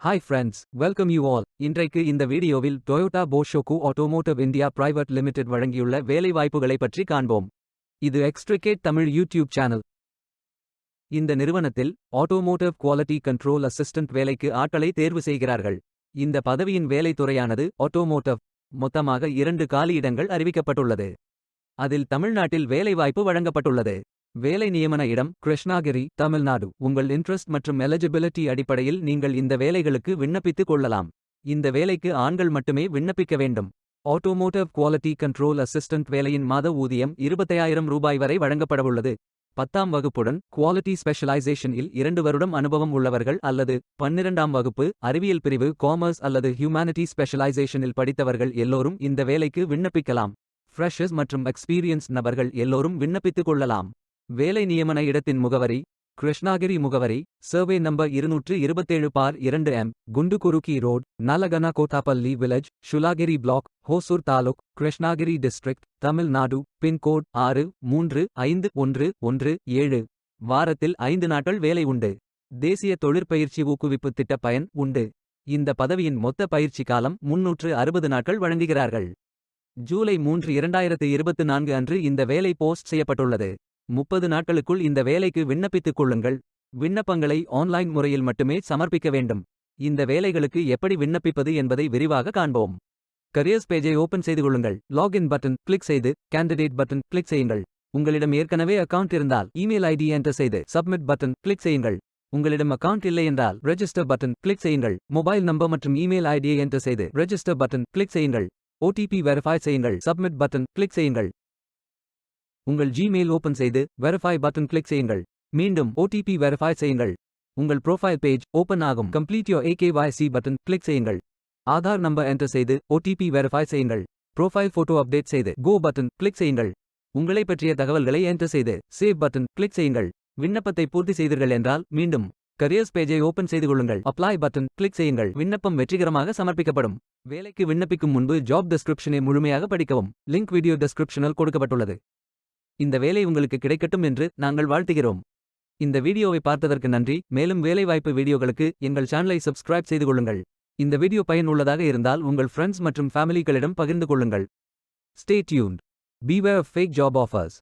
Hi friends, welcome you all. இன்றைக்கு இந்த வீடியோவில் Toyota Boshoku automotive India private limited வழங்கியுள்ள வேலைவாய்ப்புகளை பற்றி காண்போம். இது எக்ஸ்ட்ரிகேட் தமிழ் யூடியூப் சேனல். இந்த நிறுவனத்தில் ஆட்டோமோட்டிவ் குவாலிட்டி கண்ட்ரோல் அசிஸ்டன்ட் வேலைக்கு ஆட்களை தேர்வு செய்கிறார்கள். இந்த பதவியின் வேலைத்துறையானது ஆட்டோமோட்டிவ். மொத்தமாக 2 காலியிடங்கள் அறிவிக்கப்பட்டுள்ளது. அதில் தமிழ்நாட்டில் வேலைவாய்ப்பு வழங்கப்பட்டுள்ளது. வேலை நியமன இடம் கிருஷ்ணாகிரி, தமிழ்நாடு. உங்கள் இன்ட்ரெஸ்ட் மற்றும் எலிஜிபிலிட்டி அடிப்படையில் நீங்கள் இந்த வேலைகளுக்கு விண்ணப்பித்துக் கொள்ளலாம். இந்த வேலைக்கு ஆண்கள் மட்டுமே விண்ணப்பிக்க வேண்டும். ஆட்டோமோட்டிவ் குவாலிட்டி கண்ட்ரோல் அசிஸ்டன்ட் வேலையின் மாத ஊதியம் 25,000 ரூபாய் வரை வழங்கப்படவுள்ளது. 10ஆம் வகுப்புடன் குவாலிட்டி ஸ்பெஷலைசேஷனில் 2 வருடம் அனுபவம் உள்ளவர்கள் அல்லது 12ஆம் வகுப்பு அறிவியல் பிரிவு காமர்ஸ் அல்லது ஹியூமானிட்டி ஸ்பெஷலைசேஷனில் படித்தவர்கள் எல்லோரும் இந்த வேலைக்கு விண்ணப்பிக்கலாம். ஃப்ரெஷர்ஸ் மற்றும் எக்ஸ்பீரியன்ஸ் நபர்கள் எல்லோரும் விண்ணப்பித்துக் கொள்ளலாம். வேலை நியமன இடத்தின் முகவரி கிருஷ்ணாகிரி முகவரி survey number 227/2M, Gundukurukki road, Nalagana Kothapalli village, Shoolagiri block, Hosur taluk, Krishnagiri district, Tamil Nadu. Pin code 635117. வாரத்தில் 5 நாட்கள் வேலை உண்டு. தேசிய தொழிற்பயிற்சி ஊக்குவிப்பு திட்ட பயன் உண்டு. இந்த பதவியின் மொத்த பயிற்சி காலம் 360 நாட்கள் வழங்குகிறார்கள். ஜூலை 3, 2024 அன்று இந்த வேலை போஸ்ட் செய்யப்பட்டுள்ளது. 30 நாட்களுக்குள் இந்த வேலைக்கு விண்ணப்பித்துக் கொள்ளுங்கள். விண்ணப்பங்களை ஆன்லைன் முறையில் மட்டுமே சமர்ப்பிக்க வேண்டும். இந்த வேலைகளுக்கு எப்படி விண்ணப்பிப்பது என்பதை விரிவாக காண்போம். கரியர்ஸ் பேஜை ஓபன் செய்து கொள்ளுங்கள். லாகின் பட்டன் கிளிக் செய்து கேண்டிடேட் பட்டன் கிளிக் செய்யுங்கள். உங்களிடம் ஏற்கனவே அக்கவுண்ட் இருந்தால் இமெயில் ஐடி என்டர் செய்து சப்மிட் பட்டன் கிளிக் செய்யுங்கள். உங்களிடம் அக்கவுண்ட் இல்லை என்றால் ரெஜிஸ்டர் பட்டன் கிளிக் செய்யுங்கள். மொபைல் நம்பர் மற்றும் இமெயில் ஐடியை என்டர் செய்து ரெஜிஸ்டர் பட்டன் கிளிக் செய்யுங்கள். ஓடிபி வெரிஃபை செய்யுங்கள். சப்மிட் பட்டன் கிளிக் செய்யுங்கள். உங்கள் ஜிமெயில் ஓபன் செய்து வெரிஃபை பட்டன் கிளிக் செய்யுங்கள். மீண்டும் ஓடிபி வெரிஃபை செய்யுங்கள். உங்கள் ப்ரொஃபைல் பேஜ் ஓபன் ஆகும். Complete your AKYC button click செய்யுங்கள். ஆதார் நம்பர் என்டர் செய்து ஓடிபி வெரிஃபை செய்யுங்கள். ப்ரொஃபைல் போட்டோ அப்டேட் செய்து கோ பட்டன் கிளிக் செய்யுங்கள். உங்களை பற்றிய தகவல்களை என்டர் செய்து சேவ் பட்டன் கிளிக் செய்யுங்கள். விண்ணப்பத்தை பூர்த்தி செய்தீர்கள் என்றால் மீண்டும் கரியர்ஸ் பேஜை ஓபன் செய்து கொள்ளுங்கள். அப்ளை பட்டன் கிளிக் செய்யுங்கள். விண்ணப்பம் வெற்றிகரமாக சமர்ப்பிக்கப்படும். வேலைக்கு விண்ணப்பிக்கும் முன்பு ஜாப் டெஸ்கிரிப்ஷனை முழுமையாக படிக்கவும். லிங்க் வீடியோ டெஸ்கிரிப்ஷனில் கொடுக்கப்பட்டுள்ளது. இந்த வேலை உங்களுக்கு கிடைக்கட்டும் என்று நாங்கள் வாழ்த்துகிறோம். இந்த வீடியோவை பார்த்ததற்கு நன்றி. மேலும் வேலைவாய்ப்பு வீடியோகளுக்கு எங்கள் சேனலை சப்ஸ்கிரைப் செய்து கொள்ளுங்கள். இந்த வீடியோ பயனுள்ளதாக இருந்தால் உங்கள் ஃப்ரெண்ட்ஸ் மற்றும் ஃபேமிலிகளிடம் பகிர்ந்து கொள்ளுங்கள். Stay tuned. Beware of fake job offers.